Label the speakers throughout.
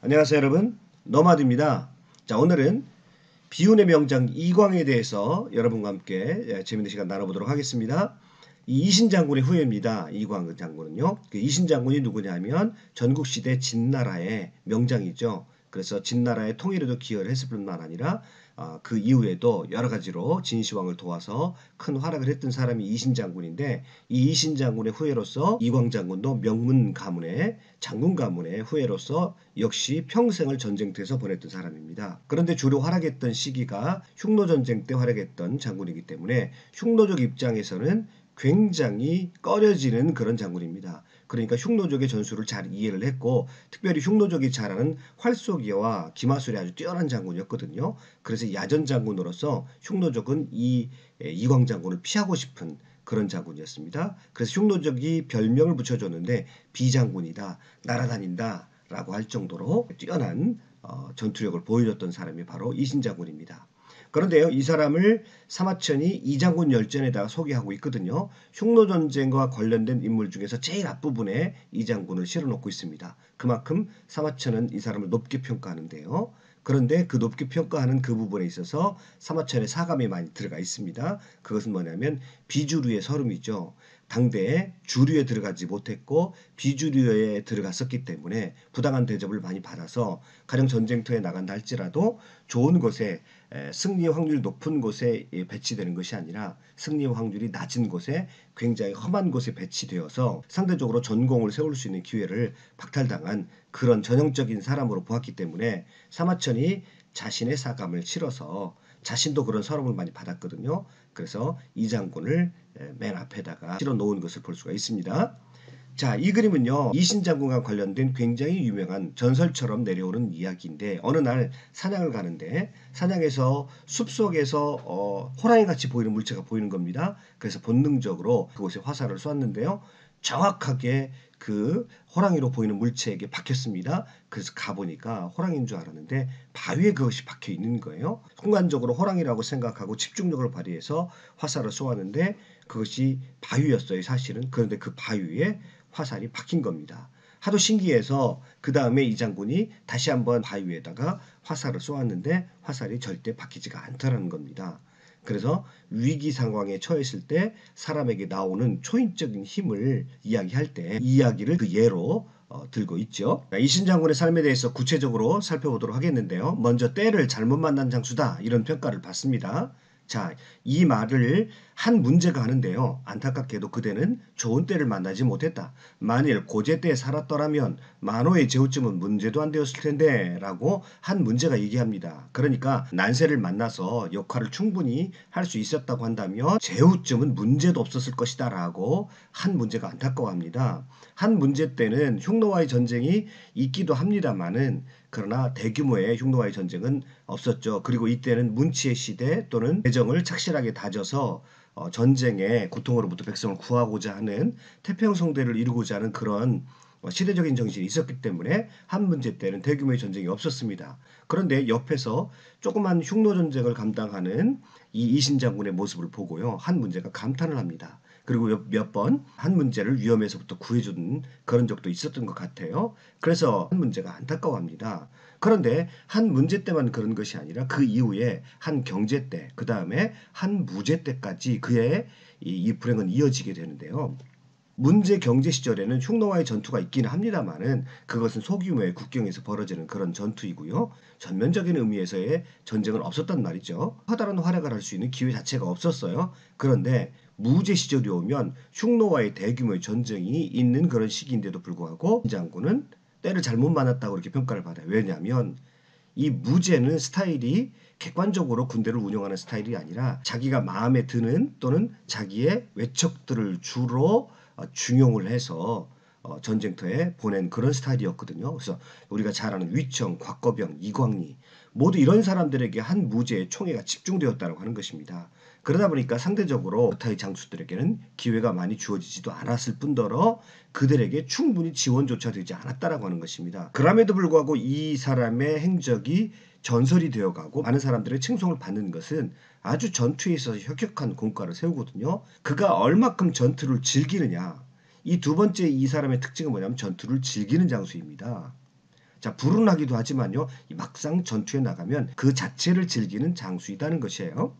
Speaker 1: 안녕하세요 여러분, 너마드입니다. 자, 오늘은 비운의 명장 이광에 대해서 여러분과 함께 재밌는 시간 나눠보도록 하겠습니다. 이 이신 장군의 후예입니다. 이광 장군은요. 그 이신 장군이 누구냐면 전국시대 진나라의 명장이죠. 그래서 진나라의 통일에도 기여를 했을 뿐만 아니라 그 이후에도 여러 가지로 진시황을 도와서 큰 활약을 했던 사람이 이신 장군인데, 이 이신 장군의 후예로서 이광 장군도 명문 가문의 장군 가문의 후예로서 역시 평생을 전쟁터에서 보냈던 사람입니다. 그런데 주로 활약했던 시기가 흉노전쟁 때 활약했던 장군이기 때문에 흉노족 입장에서는 굉장히 꺼려지는 그런 장군입니다. 그러니까 흉노족의 전술을 잘 이해를 했고, 특별히 흉노족이 잘하는 활쏘기와 기마술이 아주 뛰어난 장군이었거든요. 그래서 야전 장군으로서 흉노족은 이광 장군을 피하고 싶은 그런 장군이었습니다. 그래서 흉노족이 별명을 붙여줬는데 비장군이다, 날아다닌다 라고 할 정도로 뛰어난 전투력을 보여줬던 사람이 바로 이신 장군입니다. 그런데요, 이 사람을 사마천이 이장군 열전에다가 소개하고 있거든요. 흉노전쟁과 관련된 인물 중에서 제일 앞부분에 이 장군을 실어놓고 있습니다. 그만큼 사마천은 이 사람을 높게 평가하는데요. 그런데 그 높게 평가하는 그 부분에 있어서 사마천의 사감이 많이 들어가 있습니다. 그것은 뭐냐면 비주류의 서름이죠. 당대에 주류에 들어가지 못했고 비주류에 들어갔었기 때문에 부당한 대접을 많이 받아서 가령 전쟁터에 나간다 할지라도 좋은 곳에 승리 확률이 높은 곳에 배치되는 것이 아니라 승리 확률이 낮은 곳에 굉장히 험한 곳에 배치되어서 상대적으로 전공을 세울 수 있는 기회를 박탈당한 그런 전형적인 사람으로 보았기 때문에 사마천이 자신의 사감을 치러서 자신도 그런 서름을 많이 받았거든요. 그래서 이 장군을 맨 앞에다가 실어 놓은 것을 볼 수가 있습니다. 자, 이 그림은요, 이신 장군과 관련된 굉장히 유명한 전설처럼 내려오는 이야기인데, 어느 날 사냥을 가는데 사냥에서 숲속에서 호랑이같이 보이는 물체가 보이는 겁니다. 그래서 본능적으로 그곳에 화살을 쏘았는데요, 정확하게 그 호랑이로 보이는 물체에게 박혔습니다. 그래서 가보니까 호랑이인 줄 알았는데 바위에 그것이 박혀 있는 거예요. 순간적으로 호랑이라고 생각하고 집중력을 발휘해서 화살을 쏘았는데 그것이 바위였어요, 사실은. 그런데 그 바위에 화살이 박힌 겁니다. 하도 신기해서 그 다음에 이 장군이 다시 한번 바위에다가 화살을 쏘았는데 화살이 절대 박히지가 않더라는 겁니다. 그래서 위기 상황에 처했을 때 사람에게 나오는 초인적인 힘을 이야기할 때 이 이야기를 그 예로 들고 있죠. 이신 장군의 삶에 대해서 구체적으로 살펴보도록 하겠는데요. 먼저 때를 잘못 만난 장수다, 이런 평가를 받습니다. 자, 이 말을 한 문제가 하는데요. 안타깝게도 그대는 좋은 때를 만나지 못했다. 만일 고제 때에 살았더라면 만호의 제후쯤은 문제도 안 되었을 텐데 라고 한 문제가 얘기합니다. 그러니까 난세를 만나서 역할을 충분히 할 수 있었다고 한다면 제후쯤은 문제도 없었을 것이다 라고 한 문제가 안타까워합니다. 한 문제 때는 흉노와의 전쟁이 있기도 합니다만은 그러나 대규모의 흉노와의 전쟁은 없었죠. 그리고 이때는 문치의 시대 또는 대정을 착실하게 다져서 전쟁의 고통으로부터 백성을 구하고자 하는 태평성대를 이루고자 하는 그런 시대적인 정신이 있었기 때문에 한 문제 때는 대규모의 전쟁이 없었습니다. 그런데 옆에서 조그만 흉노전쟁을 감당하는 이 이신 장군의 모습을 보고요, 한 문제가 감탄을 합니다. 그리고 몇 번 한 문제를 위험에서부터 구해준 그런 적도 있었던 것 같아요. 그래서 한 문제가 안타까워합니다. 그런데 한 문제 때만 그런 것이 아니라 그 이후에 한 경제 때, 그 다음에 한 무제 때까지 그의 이 불행은 이어지게 되는데요. 문제 경제 시절에는 흉노와의 전투가 있기는 합니다만은 그것은 소규모의 국경에서 벌어지는 그런 전투이고요. 전면적인 의미에서의 전쟁은 없었단 말이죠. 커다란 활약을 할 수 있는 기회 자체가 없었어요. 그런데 무제 시절이 오면 흉노와의 대규모의 전쟁이 있는 그런 시기인데도 불구하고 이 장군은 때를 잘못 만났다고 그렇게 평가를 받아요. 왜냐하면 이 무제는 스타일이 객관적으로 군대를 운영하는 스타일이 아니라 자기가 마음에 드는 또는 자기의 외척들을 주로 중용을 해서 전쟁터에 보낸 그런 스타일이었거든요. 그래서 우리가 잘 아는 위청, 곽거병, 이광리 모두 이런 사람들에게 한 무제의 총애가 집중되었다고 하는 것입니다. 그러다 보니까 상대적으로 여타의 장수들에게는 기회가 많이 주어지지도 않았을 뿐더러 그들에게 충분히 지원조차 되지 않았다라고 하는 것입니다. 그럼에도 불구하고 이 사람의 행적이 전설이 되어가고 많은 사람들의 칭송을 받는 것은 아주 전투에 있어서 혁혁한 공과를 세우거든요. 그가 얼마큼 전투를 즐기느냐. 이 두 번째 이 사람의 특징은 뭐냐면 전투를 즐기는 장수입니다. 자, 불운하기도 하지만요, 막상 전투에 나가면 그 자체를 즐기는 장수이다는 것이에요.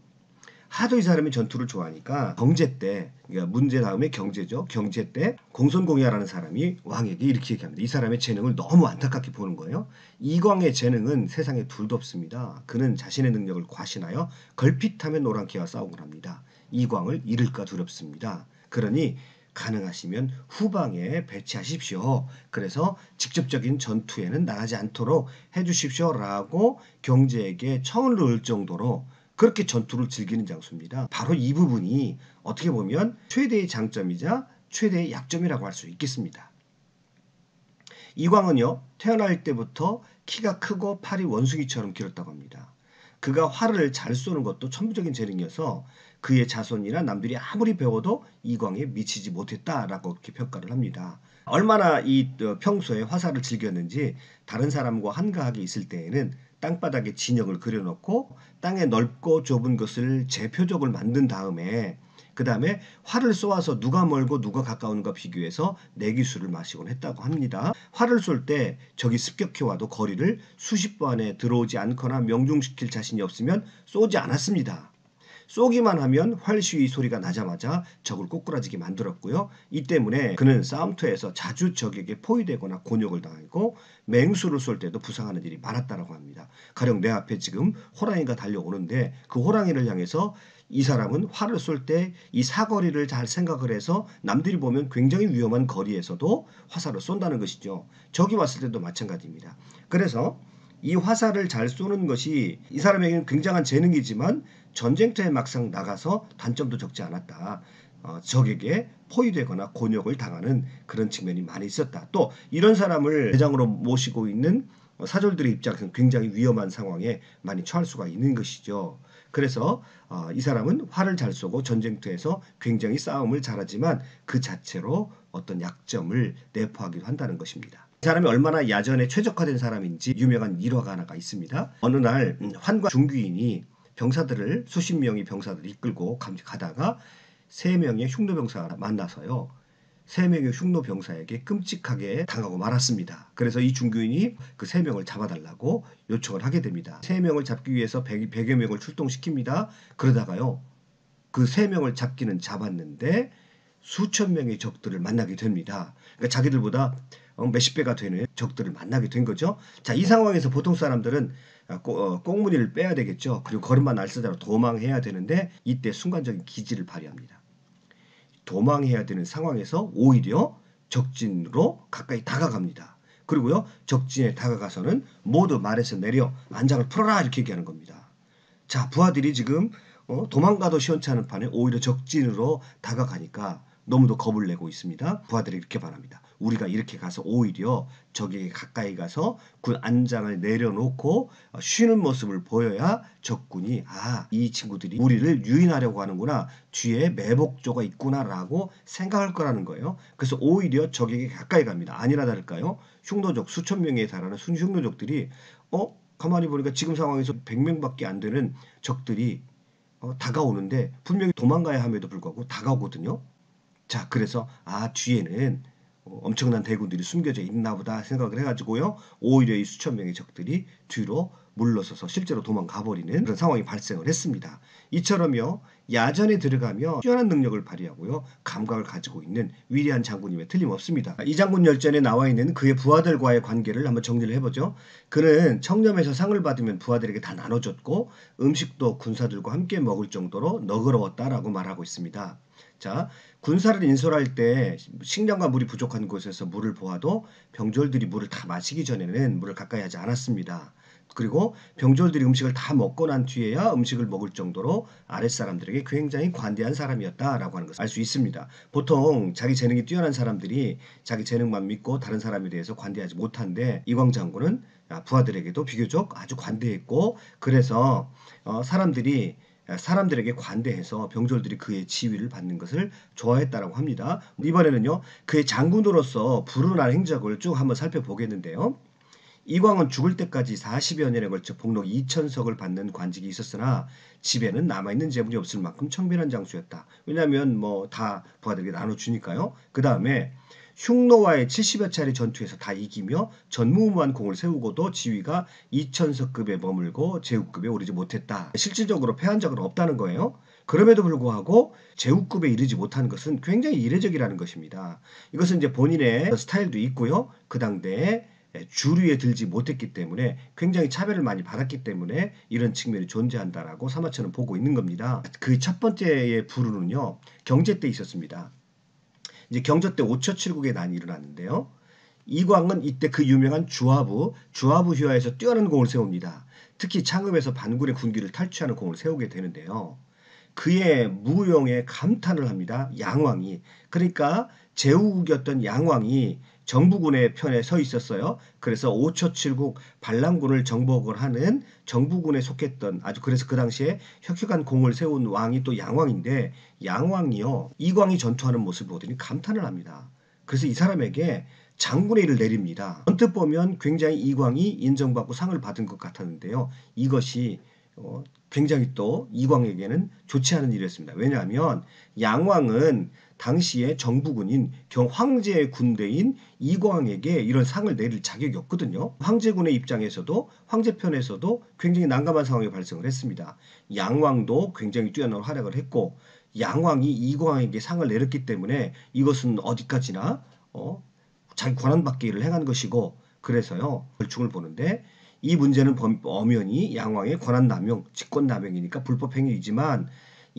Speaker 1: 하도 이 사람이 전투를 좋아하니까 경제 때, 그러니까 문제 다음에 경제죠. 경제 때 공손공야라는 사람이 왕에게 이렇게 얘기합니다. 이 사람의 재능을 너무 안타깝게 보는 거예요. 이광의 재능은 세상에 둘도 없습니다. 그는 자신의 능력을 과신하여 걸핏하면 오랑캐와 싸우곤 합니다. 이광을 잃을까 두렵습니다. 그러니 가능하시면 후방에 배치하십시오. 그래서 직접적인 전투에는 나가지 않도록 해주십시오라고 경제에게 청을 넣을 정도로 그렇게 전투를 즐기는 장수입니다. 바로 이 부분이 어떻게 보면 최대의 장점이자 최대의 약점이라고 할 수 있겠습니다. 이광은요, 태어날 때부터 키가 크고 팔이 원숭이처럼 길었다고 합니다. 그가 활을 잘 쏘는 것도 천부적인 재능이어서 그의 자손이나 남들이 아무리 배워도 이광에 미치지 못했다라고 이렇게 평가를 합니다. 얼마나 평소에 화살을 즐겼는지 다른 사람과 한가하게 있을 때에는 땅바닥에 진영을 그려놓고 땅에 넓고 좁은 것을 제표적을 만든 다음에 그 다음에 활을 쏘아서 누가 멀고 누가 가까운가 비교해서 내기술을 마시곤 했다고 합니다. 활을 쏠 때 적이 습격해와도 거리를 수십 보 안에 들어오지 않거나 명중시킬 자신이 없으면 쏘지 않았습니다. 쏘기만 하면 활시위 소리가 나자마자 적을 꼬꾸라지게 만들었고요. 이 때문에 그는 싸움터에서 자주 적에게 포위되거나 곤욕을 당하고 맹수를 쏠 때도 부상하는 일이 많았다고 합니다. 가령 내 앞에 지금 호랑이가 달려오는데 그 호랑이를 향해서 이 사람은 활을 쏠 때 이 사거리를 잘 생각을 해서 남들이 보면 굉장히 위험한 거리에서도 화살을 쏜다는 것이죠. 적이 왔을 때도 마찬가지입니다. 그래서 이 화살을 잘 쏘는 것이 이 사람에게는 굉장한 재능이지만 전쟁터에 막상 나가서 단점도 적지 않았다. 적에게 포위되거나 곤욕을 당하는 그런 측면이 많이 있었다. 또 이런 사람을 대장으로 모시고 있는 사졸들의 입장에서는 굉장히 위험한 상황에 많이 처할 수가 있는 것이죠. 그래서 이 사람은 활을 잘 쏘고 전쟁터에서 굉장히 싸움을 잘하지만 그 자체로 어떤 약점을 내포하기도 한다는 것입니다. 이 사람이 얼마나 야전에 최적화된 사람인지 유명한 일화가 하나가 있습니다. 어느 날 환관 중귀인이 병사들을 수십 명의 병사들을 이끌고 가다가 세 명의 흉노병사가 만나서요. 세 명의 흉노병사에게 끔찍하게 당하고 말았습니다. 그래서 이 중귀인이 그 세 명을 잡아달라고 요청을 하게 됩니다. 세 명을 잡기 위해서 100여 명을 출동시킵니다. 그러다가요. 그 세 명을 잡기는 잡았는데 수천 명의 적들을 만나게 됩니다. 그러니까 자기들보다 몇십 배가 되는 적들을 만나게 된 거죠. 자, 이 상황에서 보통 사람들은 꽁무니를 빼야 되겠죠. 그리고 걸음만 알쓰다로 도망해야 되는데 이때 순간적인 기지를 발휘합니다. 도망해야 되는 상황에서 오히려 적진으로 가까이 다가갑니다. 그리고요, 적진에 다가가서는 모두 말에서 내려 안장을 풀어라 이렇게 얘기하는 겁니다. 자, 부하들이 지금 도망가도 시원찮은 판에 오히려 적진으로 다가가니까 너무도 겁을 내고 있습니다. 부하들이 이렇게 말합니다. 우리가 이렇게 가서 오히려 적에게 가까이 가서 군 안장을 내려놓고 쉬는 모습을 보여야 적군이 이 친구들이 우리를 유인하려고 하는구나, 뒤에 매복조가 있구나라고 생각할 거라는 거예요. 그래서 오히려 적에게 가까이 갑니다. 아니나 다를까요? 흉노족 수천 명에 달하는 흉노족들이 가만히 보니까 지금 상황에서 100명밖에 안 되는 적들이 다가오는데 분명히 도망가야 함에도 불구하고 다가오거든요. 자, 그래서 뒤에는 엄청난 대군들이 숨겨져 있나 보다 생각을 해가지고요. 오히려 이 수천 명의 적들이 뒤로 물러서서 실제로 도망가버리는 그런 상황이 발생을 했습니다. 이처럼요. 야전에 들어가며 뛰어난 능력을 발휘하고요. 감각을 가지고 있는 위대한 장군임에 틀림없습니다. 이 장군 열전에 나와 있는 그의 부하들과의 관계를 한번 정리를 해보죠. 그는 청렴에서 상을 받으면 부하들에게 다 나눠줬고 음식도 군사들과 함께 먹을 정도로 너그러웠다라고 말하고 있습니다. 자, 군사를 인솔할 때 식량과 물이 부족한 곳에서 물을 보아도 병졸들이 물을 다 마시기 전에는 물을 가까이 하지 않았습니다. 그리고 병졸들이 음식을 다 먹고 난 뒤에야 음식을 먹을 정도로 아랫사람들에게 굉장히 관대한 사람이었다라고 하는 것을 알 수 있습니다. 보통 자기 재능이 뛰어난 사람들이 자기 재능만 믿고 다른 사람에 대해서 관대하지 못한데 이광 장군은 부하들에게도 비교적 아주 관대했고 그래서 사람들에게 관대해서 병졸들이 그의 지위를 받는 것을 좋아했다라고 합니다. 이번에는요, 그의 장군으로서 불운한 행적을 쭉 한번 살펴보겠는데요. 이광은 죽을 때까지 40여 년에 걸쳐 복록 2,000석을 받는 관직이 있었으나 집에는 남아있는 재물이 없을 만큼 청빈한 장수였다. 왜냐하면 다 부하들에게 나눠주니까요. 그 다음에 흉노와의 70여 차례 전투에서 다 이기며 전무후무한 공을 세우고도 지위가 이천서급에 머물고 제후급에 오르지 못했다. 실질적으로 패한 적은 없다는 거예요. 그럼에도 불구하고 제후급에 이르지 못한 것은 굉장히 이례적이라는 것입니다. 이것은 이제 본인의 스타일도 있고요. 그 당대에 주류에 들지 못했기 때문에 굉장히 차별을 많이 받았기 때문에 이런 측면이 존재한다라고 사마천은 보고 있는 겁니다. 그 첫 번째의 부르는요, 경제 때 있었습니다. 이제 경저 때 5초 7국의 난이 일어났는데요. 이광은 이때 그 유명한 주화부 휘하에서 뛰어난 공을 세웁니다. 특히 창읍에서 반군의 군기를 탈취하는 공을 세우게 되는데요. 그의 무용에 감탄을 합니다. 양왕이. 그러니까 제후국이었던 양왕이 정부군의 편에 서 있었어요. 그래서 5초 7국 반란군을 정복을 하는 정부군에 속했던 아주 그래서 그 당시에 혁혁한 공을 세운 왕이 또 양왕인데 양왕이요. 이광이 전투하는 모습을 보더니 감탄을 합니다. 그래서 이 사람에게 장군의 일을 내립니다. 언뜻 보면 굉장히 이광이 인정받고 상을 받은 것 같았는데요. 이것이 굉장히 또 이광에게는 좋지 않은 일이었습니다. 왜냐하면 양왕은 당시에 정부군인 황제의 군대인 이광에게 이런 상을 내릴 자격이 없거든요. 황제군의 입장에서도 황제 편에서도 굉장히 난감한 상황이 발생을 했습니다. 양왕도 굉장히 뛰어난 활약을 했고 양왕이 이광에게 상을 내렸기 때문에 이것은 어디까지나 자기 권한받기 일을 행한 것이고 그래서요. 벌충을 보는데 이 문제는 엄연히 양왕의 권한남용, 직권남용이니까 불법행위이지만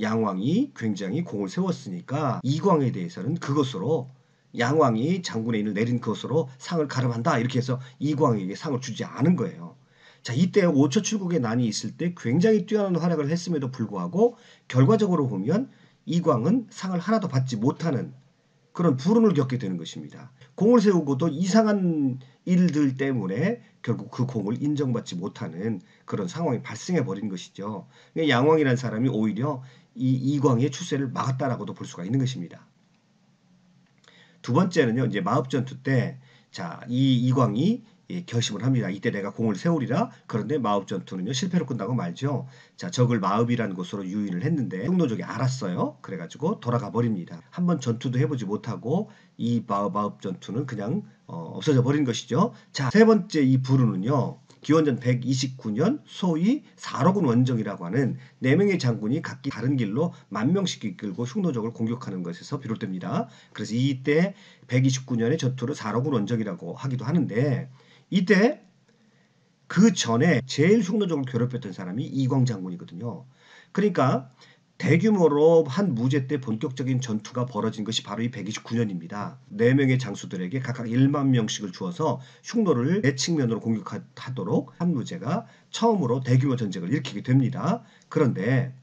Speaker 1: 양왕이 굉장히 공을 세웠으니까 이광에 대해서는 그것으로 양왕이 장군의 인을 내린 것으로 상을 가름한다. 이렇게 해서 이광에게 상을 주지 않은 거예요. 자, 이때 5초 7국의 난이 있을 때 굉장히 뛰어난 활약을 했음에도 불구하고 결과적으로 보면 이광은 상을 하나도 받지 못하는 그런 불운을 겪게 되는 것입니다. 공을 세우고도 이상한 일들 때문에 결국 그 공을 인정받지 못하는 그런 상황이 발생해 버린 것이죠. 양왕이라는 사람이 오히려 이 이광의 출세를 막았다라고도 볼 수가 있는 것입니다. 두 번째는요, 이제 마읍전투 때, 자, 이 이광이 결심을 합니다. 이때 내가 공을 세우리라. 그런데 마읍전투는요, 실패로 끝나고 말죠. 자, 적을 마읍이라는 곳으로 유인을 했는데 흉노족이 알았어요. 그래가지고 돌아가 버립니다. 한번 전투도 해보지 못하고 이 마읍전투는 그냥 없어져 버린 것이죠. 자, 세 번째 이 부르는요. 기원전 129년 소위 사로군 원정이라고 하는 4명의 장군이 각기 다른 길로 10,000명씩 이끌고 흉노족을 공격하는 것에서 비롯됩니다. 그래서 이때 129년의 전투를 사로군 원정이라고 하기도 하는데 이때 그 전에 제일 흉노족을 괴롭혔던 사람이 이광 장군이거든요. 그러니까 대규모로 한 무제 때 본격적인 전투가 벌어진 것이 바로 이 129년입니다. 4명의 장수들에게 각각 10,000명씩을 주어서 흉노를 내 측면으로 공격하도록 한 무제가 처음으로 대규모 전쟁을 일으키게 됩니다. 그런데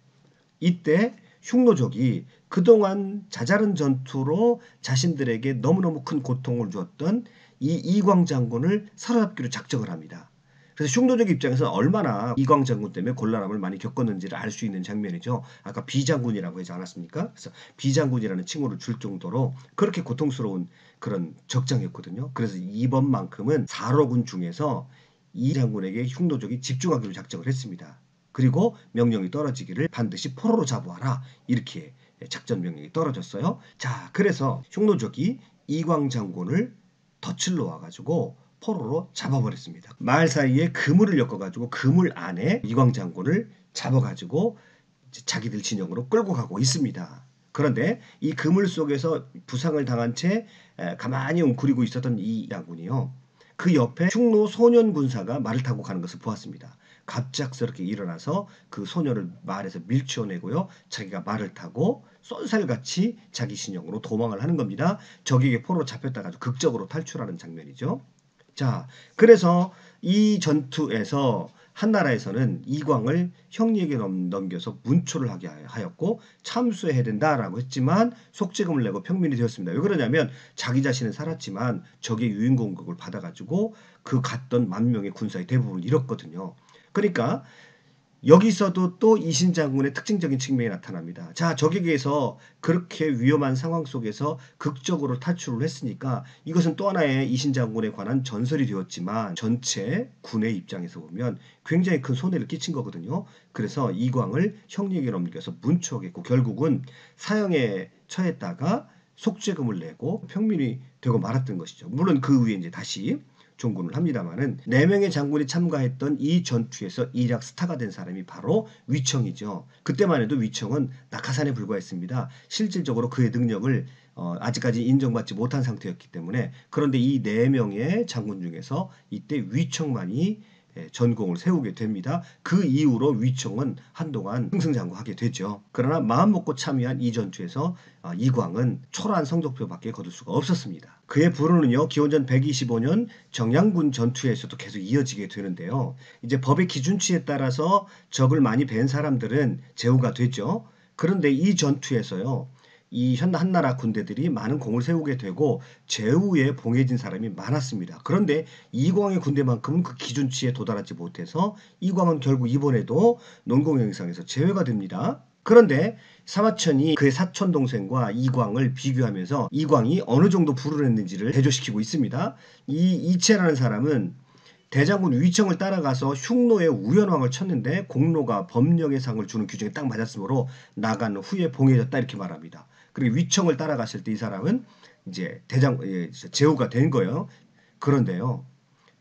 Speaker 1: 이때 흉노족이 그동안 자잘한 전투로 자신들에게 너무너무 큰 고통을 주었던 이 이광 장군을 사로잡기로 작정을 합니다. 그래서 흉노족 입장에서 얼마나 이광 장군 때문에 곤란함을 많이 겪었는지를 알 수 있는 장면이죠. 아까 비장군이라고 하지 않았습니까? 그래서 비장군이라는 칭호를 줄 정도로 그렇게 고통스러운 그런 적장이었거든요. 그래서 이번만큼은 사로군 중에서 이 장군에게 흉노족이 집중하기로 작정을 했습니다. 그리고 명령이 떨어지기를 반드시 포로로 잡아와라. 이렇게 작전 명령이 떨어졌어요. 자, 그래서 흉노족이 이광 장군을 덫을 놓아가지고 포로로 잡아버렸습니다. 마을 사이에 그물을 엮어가지고 그물 안에 이광 장군을 잡아가지고 자기들 진영으로 끌고 가고 있습니다. 그런데 이 그물 속에서 부상을 당한 채 가만히 웅크리고 있었던 이 장군이요. 그 옆에 흉노 소년 군사가 말을 타고 가는 것을 보았습니다. 갑작스럽게 일어나서 그 소녀를 말에서 밀쳐내고요. 자기가 말을 타고 쏜살같이 자기 진영으로 도망을 하는 겁니다. 적에게 포로로 잡혔다가 아주 극적으로 탈출하는 장면이죠. 자, 그래서 이 전투에서 한나라에서는 이광을 형리에게 넘겨서 문초를 하게 하였고 참수해야 된다라고 했지만 속죄금을 내고 평민이 되었습니다. 왜 그러냐면 자기 자신은 살았지만 적의 유인 공격을 받아가지고 그 갔던 10,000명의 군사의 대부분을 잃었거든요. 그러니까 여기서도 또 이신장군의 특징적인 측면이 나타납니다. 자, 적에게서 그렇게 위험한 상황 속에서 극적으로 탈출을 했으니까 이것은 또 하나의 이신장군에 관한 전설이 되었지만 전체 군의 입장에서 보면 굉장히 큰 손해를 끼친 거거든요. 그래서 이광을 형리에게 넘겨서 문초하겠고 결국은 사형에 처했다가 속죄금을 내고 평민이 되고 말았던 것이죠. 물론 그 후에 이제 다시 종군을 합니다만은 4명의 장군이 참가했던 이 전투에서 일약 스타가 된 사람이 바로 위청이죠. 그때만 해도 위청은 낙하산에 불과했습니다. 실질적으로 그의 능력을 아직까지 인정받지 못한 상태였기 때문에. 그런데 이 4명의 장군 중에서 이때 위청만이 전공을 세우게 됩니다. 그 이후로 위청은 한동안 승승장구하게 되죠. 그러나 마음먹고 참여한 이 전투에서 이광은 초라한 성적표밖에 거둘 수가 없었습니다. 그의 불운은요, 기원전 125년 정량군 전투에서도 계속 이어지게 되는데요. 이제 법의 기준치에 따라서 적을 많이 뵌 사람들은 제후가 되죠. 그런데 이 전투에서요, 이 한나라 군대들이 많은 공을 세우게 되고 제후에 봉해진 사람이 많았습니다. 그런데 이광의 군대만큼은 그 기준치에 도달하지 못해서 이광은 결국 이번에도 논공행상에서 제외가 됩니다. 그런데 사마천이 그의 사촌 동생과 이광을 비교하면서 이광이 어느 정도 불운했는지를 대조시키고 있습니다. 이 이채라는 사람은 대장군 위청을 따라가서 흉노의 우연왕을 쳤는데 공로가 법령의 상을 주는 규정에 딱 맞았으므로 나간 후에 봉해졌다 이렇게 말합니다. 그리고 위청을 따라갔을 때 이 사람은 이제 제후가 된 거예요. 그런데요,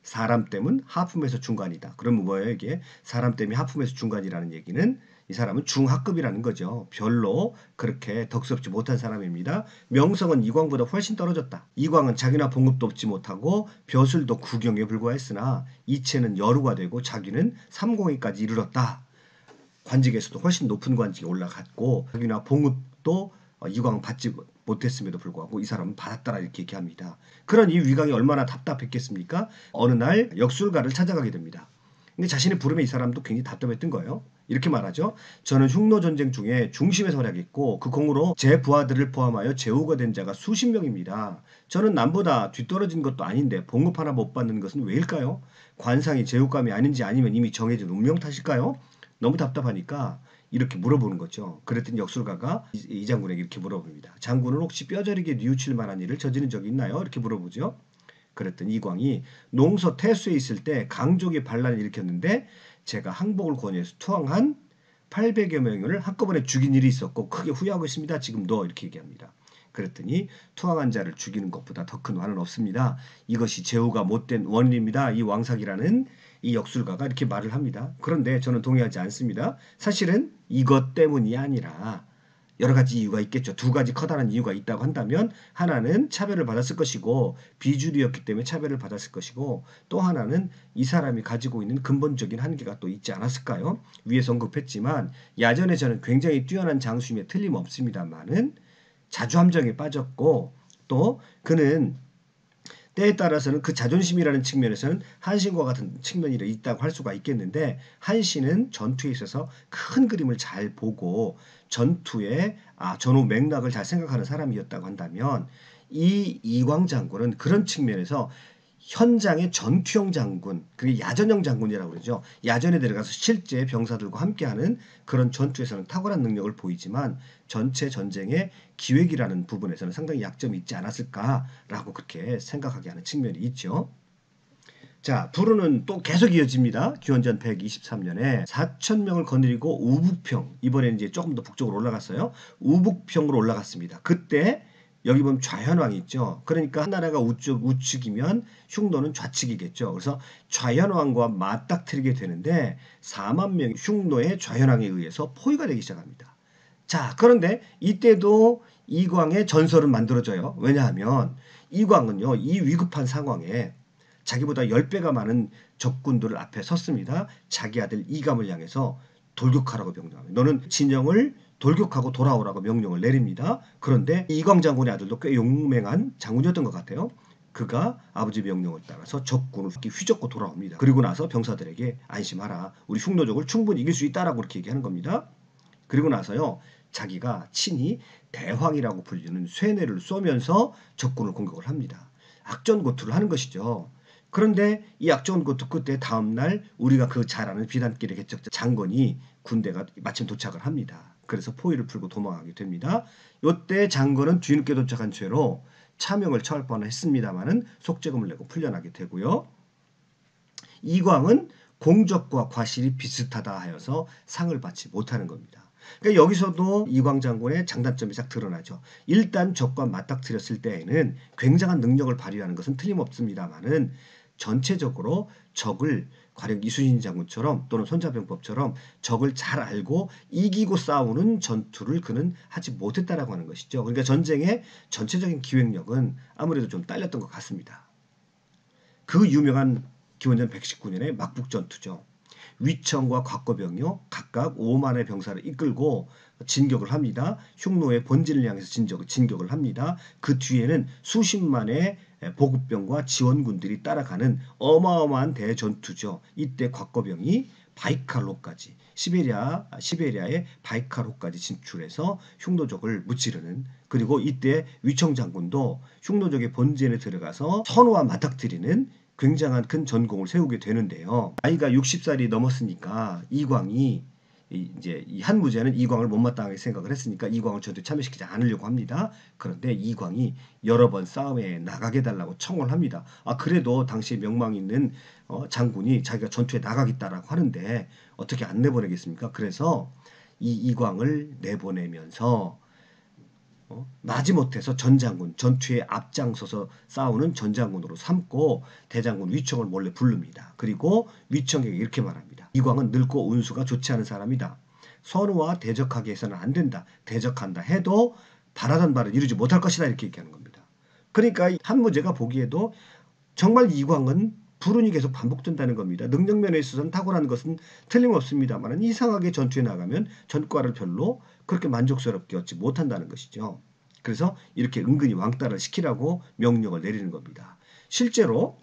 Speaker 1: 사람 땜은 하품에서 중간이다. 그러면 뭐예요 이게? 사람 땜이 하품에서 중간이라는 얘기는 이 사람은 중하급이라는 거죠. 별로 그렇게 덕스럽지 못한 사람입니다. 명성은 이광보다 훨씬 떨어졌다. 이광은 자기나 봉급도 얻지 못하고 벼슬도 구경에 불과했으나 이채는 여루가 되고 자기는 삼공에까지 이르렀다. 관직에서도 훨씬 높은 관직에 올라갔고 자기나 봉급도 이광은 받지 못했음에도 불구하고 이 사람은 받았다라 이렇게 얘기합니다. 그러니 위광이 얼마나 답답했겠습니까? 어느 날 역술가를 찾아가게 됩니다. 근데 자신의 부름에 이 사람도 굉장히 답답했던 거예요. 이렇게 말하죠. 저는 흉노 전쟁 중에 중심에 서약했고 그 공으로 제 부하들을 포함하여 제후가 된 자가 수십 명입니다. 저는 남보다 뒤떨어진 것도 아닌데 봉급 하나 못 받는 것은 왜일까요? 관상이 제후감이 아닌지 아니면 이미 정해진 운명 탓일까요? 너무 답답하니까 이렇게 물어보는 거죠. 그랬더니 역술가가 이 장군에게 이렇게 물어봅니다. 장군은 혹시 뼈저리게 뉘우칠 만한 일을 저지른 적이 있나요? 이렇게 물어보죠. 그랬더니 이광이 농서 태수에 있을 때 강족이 반란을 일으켰는데 제가 항복을 권유해서 투항한 800여 명을 한꺼번에 죽인 일이 있었고 크게 후회하고 있습니다. 지금도 이렇게 얘기합니다. 그랬더니 투항한 자를 죽이는 것보다 더 큰 환은 없습니다. 이것이 제후가 못된 원인입니다. 이 왕삭이라는 이 역술가가 이렇게 말을 합니다. 그런데 저는 동의하지 않습니다. 사실은 이것 때문이 아니라 여러 가지 이유가 있겠죠. 두 가지 커다란 이유가 있다고 한다면 하나는 차별을 받았을 것이고 비주류였기 때문에 차별을 받았을 것이고 또 하나는 이 사람이 가지고 있는 근본적인 한계가 또 있지 않았을까요? 위에서 언급했지만 야전에 저는 굉장히 뛰어난 장수임에 틀림없습니다만은 자주 함정에 빠졌고 또 그는 때에 따라서는 그 자존심이라는 측면에서는 한신과 같은 측면이 있다고 할 수가 있겠는데 한신은 전투에 있어서 큰 그림을 잘 보고 전투의 전후 맥락을 잘 생각하는 사람이었다고 한다면 이 이광 장군은 그런 측면에서 현장의 전투형 장군, 그게 야전형 장군이라고 그러죠. 야전에 들어가서 실제 병사들과 함께하는 그런 전투에서는 탁월한 능력을 보이지만 전체 전쟁의 기획이라는 부분에서는 상당히 약점이 있지 않았을까라고 그렇게 생각하게 하는 측면이 있죠. 자, 불운은 또 계속 이어집니다. 기원전 123년에 4,000명을 거느리고 우북평, 이번에는 이제 조금 더 북쪽으로 올라갔어요. 우북평으로 올라갔습니다. 그때 여기 보면 좌현왕이 있죠. 그러니까 한나라가 우측이면 흉노는 좌측이겠죠. 그래서 좌현왕과 맞닥뜨리게 되는데 4만 명이 흉노의 좌현왕에 의해서 포위가 되기 시작합니다. 자, 그런데 이때도 이광의 전설은 만들어져요. 왜냐하면 이광은요, 이 위급한 상황에 자기보다 10배가 많은 적군들을 앞에 섰습니다. 자기 아들 이감을 향해서 돌격하라고 명령합니다. 너는 진영을 돌격하고 돌아오라고 명령을 내립니다. 그런데 이광 장군의 아들도 꽤 용맹한 장군이었던 것 같아요. 그가 아버지 명령을 따라서 적군을 휘젓고 돌아옵니다. 그리고 나서 병사들에게 안심하라. 우리 흉노족을 충분히 이길 수 있다라고 그렇게 얘기하는 겁니다. 그리고 나서요. 자기가 친히 대황이라고 불리는 쇠뇌를 쏘면서 적군을 공격을 합니다. 악전고투를 하는 것이죠. 그런데 이 악전고투 끝에 다음날 우리가 그 잘 아는 비단길의 개척자 장건이 군대가 마침 도착을 합니다. 그래서 포위를 풀고 도망하게 됩니다. 이때 장건은 뒤늦게 도착한 죄로 차명을 처할 뻔했습니다마는 속죄금을 내고 풀려나게 되고요. 이광은 공적과 과실이 비슷하다 하여서 상을 받지 못하는 겁니다. 그러니까 여기서도 이광 장군의 장단점이 싹 드러나죠. 일단 적과 맞닥뜨렸을 때에는 굉장한 능력을 발휘하는 것은 틀림없습니다만은 전체적으로 적을 가령 이순신 장군처럼 또는 손자병법처럼 적을 잘 알고 이기고 싸우는 전투를 그는 하지 못했다라고 하는 것이죠. 그러니까 전쟁의 전체적인 기획력은 아무래도 좀 딸렸던 것 같습니다. 그 유명한 기원전 119년의 막북전투죠. 위청과 곽거병이요 각각 5만의 병사를 이끌고 진격을 합니다. 흉노의 본진을 향해서 진격을 합니다. 그 뒤에는 수십만의 보급병과 지원군들이 따라가는 어마어마한 대전투죠. 이때 곽거병이 바이칼호까지 시베리아의 바이칼호까지 진출해서 흉노족을 무찌르는, 그리고 이때 위청 장군도 흉노족의 본진에 들어가서 선우와 맞닥뜨리는 굉장한 큰 전공을 세우게 되는데요. 나이가 60살이 넘었으니까 이광이 이제 이 한무제는 이광을 못마땅하게 생각을 했으니까 이광을 전투에 참여시키지 않으려고 합니다. 그런데 이광이 여러 번 싸움에 나가게 달라고 청원을 합니다. 그래도 당시에 명망 있는 장군이 자기가 전투에 나가겠다라고 하는데 어떻게 안 내보내겠습니까? 그래서 이 이광을 내보내면서 마지못해서 전장군, 전투에 앞장서서 싸우는 전장군으로 삼고 대장군 위청을 몰래 부릅니다. 그리고 위청에게 이렇게 말합니다. 이광은 늙고 운수가 좋지 않은 사람이다. 선우와 대적하게 해서는 안 된다. 대적한다 해도 바라던 바를 이루지 못할 것이다. 이렇게 얘기하는 겁니다. 그러니까 한무제가 보기에도 정말 이광은 불운이 계속 반복된다는 겁니다. 능력면에 있어서는 탁월한 것은 틀림없습니다만 이상하게 전투에 나가면 전과를 별로 그렇게 만족스럽게 얻지 못한다는 것이죠. 그래서 이렇게 은근히 왕따를 시키라고 명령을 내리는 겁니다. 실제로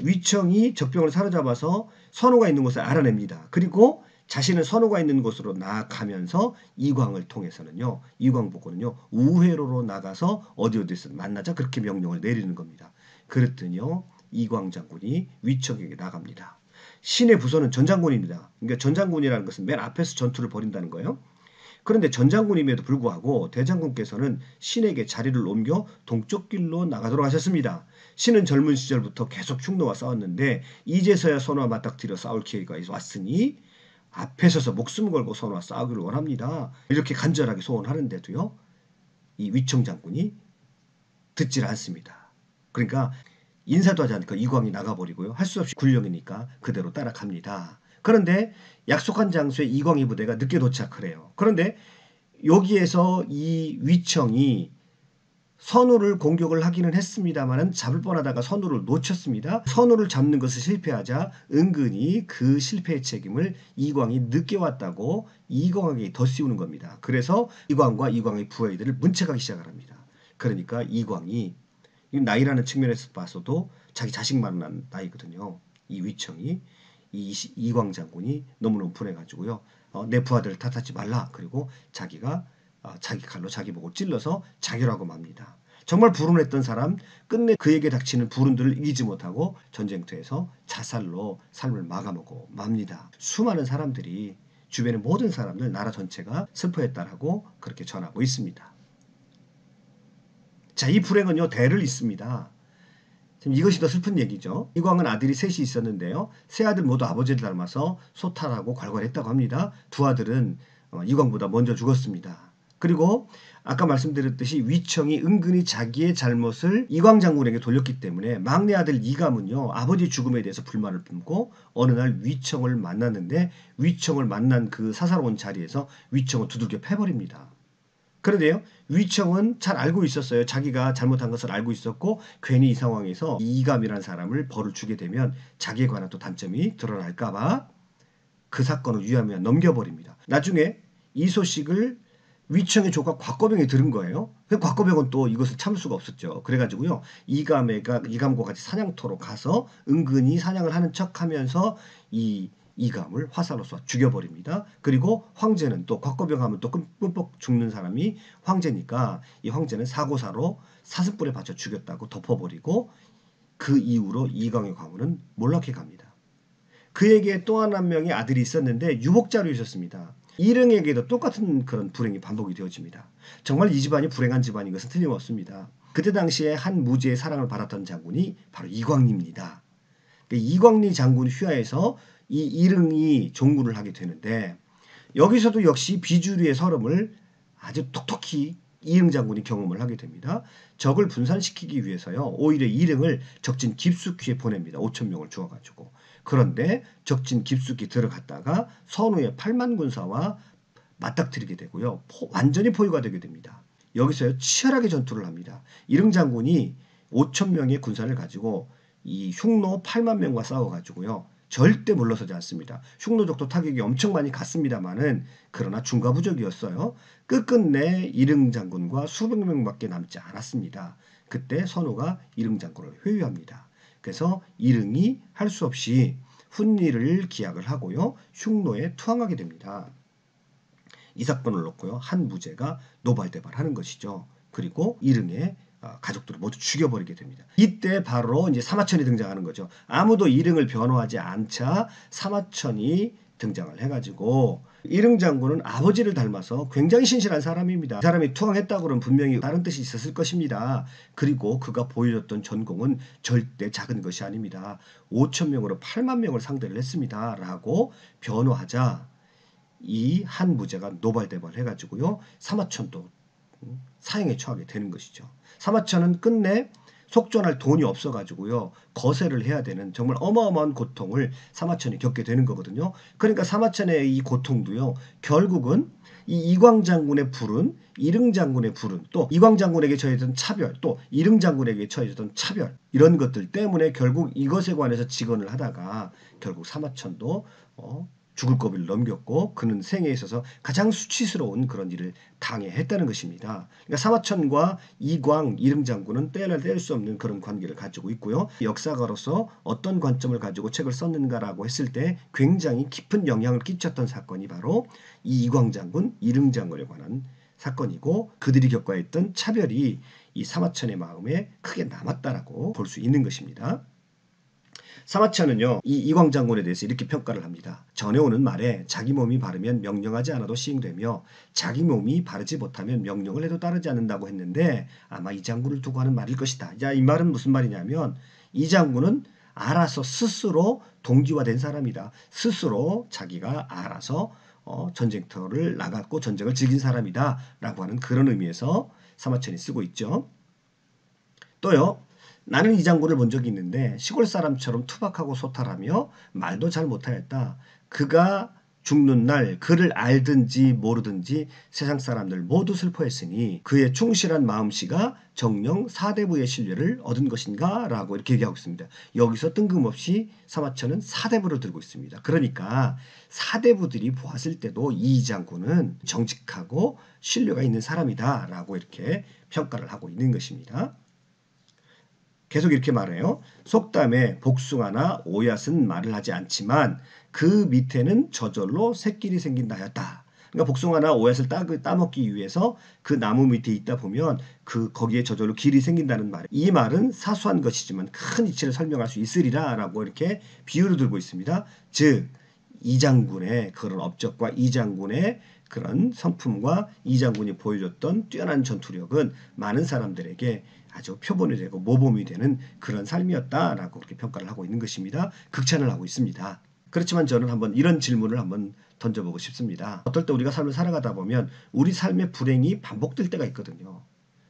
Speaker 1: 위청이 적병을 사로잡아서 선호가 있는 곳을 알아냅니다. 그리고 자신은 선호가 있는 곳으로 나아가면서 이광을 통해서는요, 이광 보고는요, 우회로로 나가서 어디서 만나자 그렇게 명령을 내리는 겁니다. 그랬더니요, 이광 장군이 위청에게 나갑니다. 신의 부서는 전장군입니다. 그러니까 전장군이라는 것은 맨 앞에서 전투를 벌인다는 거예요. 그런데 전장군임에도 불구하고 대장군께서는 신에게 자리를 옮겨 동쪽 길로 나가도록 하셨습니다. 신은 젊은 시절부터 계속 흉노와 싸웠는데 이제서야 선우와 맞닥뜨려 싸울 기회가 왔으니 앞에 서서 목숨 걸고 선우와 싸우기를 원합니다. 이렇게 간절하게 소원하는데도요, 이 위청 장군이 듣질 않습니다. 그러니까 인사도 하지 않고 이광이 나가버리고요. 할 수 없이 군령이니까 그대로 따라갑니다. 그런데 약속한 장소에 이광희 부대가 늦게 도착을 해요. 그런데 여기에서 이 위청이 선우를 공격을 하기는 했습니다만 잡을 뻔하다가 선우를 놓쳤습니다. 선우를 잡는 것을 실패하자 은근히 그 실패의 책임을 이광이 늦게 왔다고 이광에게 덧씌우는 겁니다. 그래서 이광과 이광의 부하들을 문책하기 시작을 합니다. 그러니까 이광이 나이라는 측면에서 봐서도 자기 자식만한 나이거든요. 이 위청이 이광 장군이 너무너무 분해가지고요. 내 부하들을 탓하지 말라. 그리고 자기가 자기 칼로 자기 목을 찔러서 자결하고 맙니다. 정말 불운했던 사람, 끝내 그에게 닥치는 불운들을 이기지 못하고 전쟁터에서 자살로 삶을 마감하고 맙니다. 수많은 사람들이, 주변의 모든 사람들, 나라 전체가 슬퍼했다라고 그렇게 전하고 있습니다. 자, 이 불행은요, 대를 잇습니다. 지금 이것이 더 슬픈 얘기죠. 이광은 아들이 셋이 있었는데요. 세 아들 모두 아버지를 닮아서 소탈하고 괄괄했다고 합니다. 두 아들은 이광보다 먼저 죽었습니다. 그리고 아까 말씀드렸듯이 위청이 은근히 자기의 잘못을 이광 장군에게 돌렸기 때문에 막내 아들 이감은요, 아버지 죽음에 대해서 불만을 품고 어느 날 위청을 만났는데 위청을 만난 그 사사로운 자리에서 위청을 두들겨 패버립니다. 그런데요, 위청은 잘 알고 있었어요. 자기가 잘못한 것을 알고 있었고 괜히 이 상황에서 이감이라는 사람을 벌을 주게 되면 자기에 관한 또 단점이 드러날까봐 그 사건을 유야무야 넘겨버립니다. 나중에 이 소식을 위청의 조카 곽거병이 들은 거예요. 곽거병은 또 이것을 참을 수가 없었죠. 그래가지고요, 이감과 같이 사냥터로 가서 은근히 사냥을 하는 척하면서 이감을 화살로 쏴 죽여버립니다. 그리고 황제는 또 곽거병 하면 또 끔뻑 죽는 사람이 황제니까 이 황제는 사고사로 사슴뿔에 받쳐 죽였다고 덮어버리고 그 이후로 이광의 가문은 몰락해 갑니다. 그에게 또 한 명의 아들이 있었는데 유복자로 있었습니다. 이릉에게도 똑같은 그런 불행이 반복이 되어집니다. 정말 이 집안이 불행한 집안인 것은 틀림없습니다. 그때 당시에 한 무제의 사랑을 받았던 장군이 바로 이광리입니다. 이광리 장군 휘하에서 이 이릉이 종군을 하게 되는데 여기서도 역시 비주류의 서름을 아주 톡톡히 이릉 장군이 경험을 하게 됩니다. 적을 분산시키기 위해서요. 오히려 이릉을 적진 깊숙이에 보냅니다. 5,000명을 주어가지고. 그런데 적진 깊숙이 들어갔다가 선우의 8만 군사와 맞닥뜨리게 되고요. 완전히 포위가 되게 됩니다. 여기서요. 치열하게 전투를 합니다. 이릉 장군이 5,000명의 군사를 가지고 이 흉노 8만 명과 싸워가지고요. 절대 물러서지 않습니다. 흉노족도 타격이 엄청 많이 갔습니다만은 그러나 중과부적이었어요. 끝끝내 이릉 장군과 수백 명밖에 남지 않았습니다. 그때 선우가 이릉 장군을 회유합니다. 그래서 이릉이 할 수 없이 훈리를 기약을 하고요. 흉노에 투항하게 됩니다. 이 사건을 놓고요. 한 무제가 노발대발하는 것이죠. 그리고 이릉의 가족들을 모두 죽여버리게 됩니다. 이때 바로 이제 사마천이 등장하는 거죠. 아무도 이릉을 변호하지 않자 사마천이 등장을 해가지고 이릉 장군은 아버지를 닮아서 굉장히 신실한 사람입니다. 이 사람이 투항했다고 그러면 분명히 다른 뜻이 있었을 것입니다. 그리고 그가 보여줬던 전공은 절대 작은 것이 아닙니다. 5,000명으로 8만 명을 상대를 했습니다. 라고 변호하자 이 한 무제가 노발대발 해가지고요. 사마천도 사형에 처하게 되는 것이죠. 사마천은 끝내 속전할 돈이 없어가지고요. 거세를 해야 되는 정말 어마어마한 고통을 사마천이 겪게 되는 거거든요. 그러니까 사마천의 이 고통도요. 결국은 이 이광 장군의 불운, 이릉 장군의 불운, 또 이광 장군에게 처해졌던 차별, 또 이릉 장군에게 처해졌던 차별 이런 것들 때문에 결국 이것에 관해서 직언을 하다가 결국 사마천도 죽을 고비를 넘겼고 그는 생애에 있어서 가장 수치스러운 그런 일을 당해했다는 것입니다. 그러니까 사마천과 이광, 이릉 장군은 뗄 수 없는 그런 관계를 가지고 있고요. 역사가로서 어떤 관점을 가지고 책을 썼는가라고 했을 때 굉장히 깊은 영향을 끼쳤던 사건이 바로 이 이광 장군, 이릉 장군에 관한 사건이고 그들이 겪어야 했던 차별이 이 사마천의 마음에 크게 남았다라고 볼 수 있는 것입니다. 사마천은요. 이 이광 장군에 대해서 이렇게 평가를 합니다. 전해오는 말에 자기 몸이 바르면 명령하지 않아도 시행되며 자기 몸이 바르지 못하면 명령을 해도 따르지 않는다고 했는데 아마 이 장군을 두고 하는 말일 것이다. 자, 이 말은 무슨 말이냐면 이 장군은 알아서 스스로 동기화된 사람이다. 스스로 자기가 알아서 전쟁터를 나갔고 전쟁을 즐긴 사람이다. 라고 하는 그런 의미에서 사마천이 쓰고 있죠. 또요. 나는 이 장군을 본 적이 있는데 시골 사람처럼 투박하고 소탈하며 말도 잘 못하였다. 그가 죽는 날 그를 알든지 모르든지 세상 사람들 모두 슬퍼했으니 그의 충실한 마음씨가 정녕 사대부의 신뢰를 얻은 것인가? 라고 이렇게 얘기하고 있습니다. 여기서 뜬금없이 사마천은 사대부를 들고 있습니다. 그러니까 사대부들이 보았을 때도 이 장군은 정직하고 신뢰가 있는 사람이다 라고 이렇게 평가를 하고 있는 것입니다. 계속 이렇게 말해요. 속담에 복숭아나 오얏은 말을 하지 않지만 그 밑에는 저절로 새끼리 생긴다 하였다. 그러니까 복숭아나 오얏을 따먹기 위해서 그 나무 밑에 있다 보면 거기에 저절로 길이 생긴다는 말. 이 말은 사소한 것이지만 큰 이치를 설명할 수 있으리라 라고 이렇게 비유를 들고 있습니다. 즉 이 장군의 그런 업적과 이 장군의 그런 성품과 이 장군이 보여줬던 뛰어난 전투력은 많은 사람들에게 아주 표본이 되고 모범이 되는 그런 삶이었다라고 그렇게 평가를 하고 있는 것입니다. 극찬을 하고 있습니다. 그렇지만 저는 한번 이런 질문을 한번 던져보고 싶습니다. 어떨 때 우리가 삶을 살아가다 보면 우리 삶의 불행이 반복될 때가 있거든요.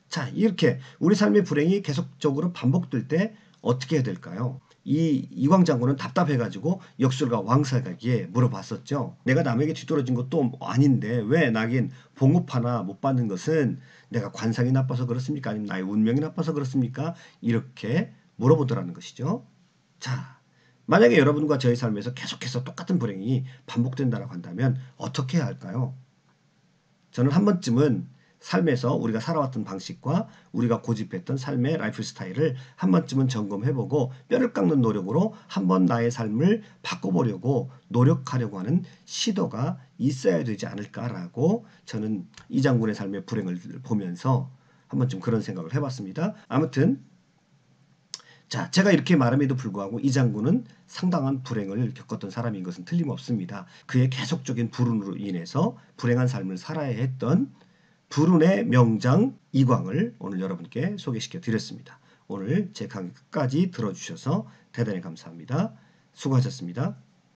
Speaker 1: 자, 이렇게 우리 삶의 불행이 계속적으로 반복될 때 어떻게 해야 될까요? 이광 장군은 답답해가지고 역술가 왕사에게 물어봤었죠. 내가 남에게 뒤떨어진 것도 아닌데 왜 나긴 봉급 하나 못 받는 것은 내가 관상이 나빠서 그렇습니까? 아니면 나의 운명이 나빠서 그렇습니까? 이렇게 물어보더라는 것이죠. 자, 만약에 여러분과 저의 삶에서 계속해서 똑같은 불행이 반복된다고 한다면 어떻게 해야 할까요? 저는 한 번쯤은 삶에서 우리가 살아왔던 방식과 우리가 고집했던 삶의 라이프 스타일을 한 번쯤은 점검해보고 뼈를 깎는 노력으로 한번 나의 삶을 바꿔보려고 노력하려고 하는 시도가 있어야 되지 않을까라고 저는 이 장군의 삶의 불행을 보면서 한 번쯤 그런 생각을 해봤습니다. 아무튼 자, 제가 이렇게 말함에도 불구하고 이 장군은 상당한 불행을 겪었던 사람인 것은 틀림없습니다. 그의 계속적인 불운으로 인해서 불행한 삶을 살아야 했던 불운의 명장 이광을 오늘 여러분께 소개시켜 드렸습니다. 오늘 제 강의 끝까지 들어주셔서 대단히 감사합니다. 수고하셨습니다.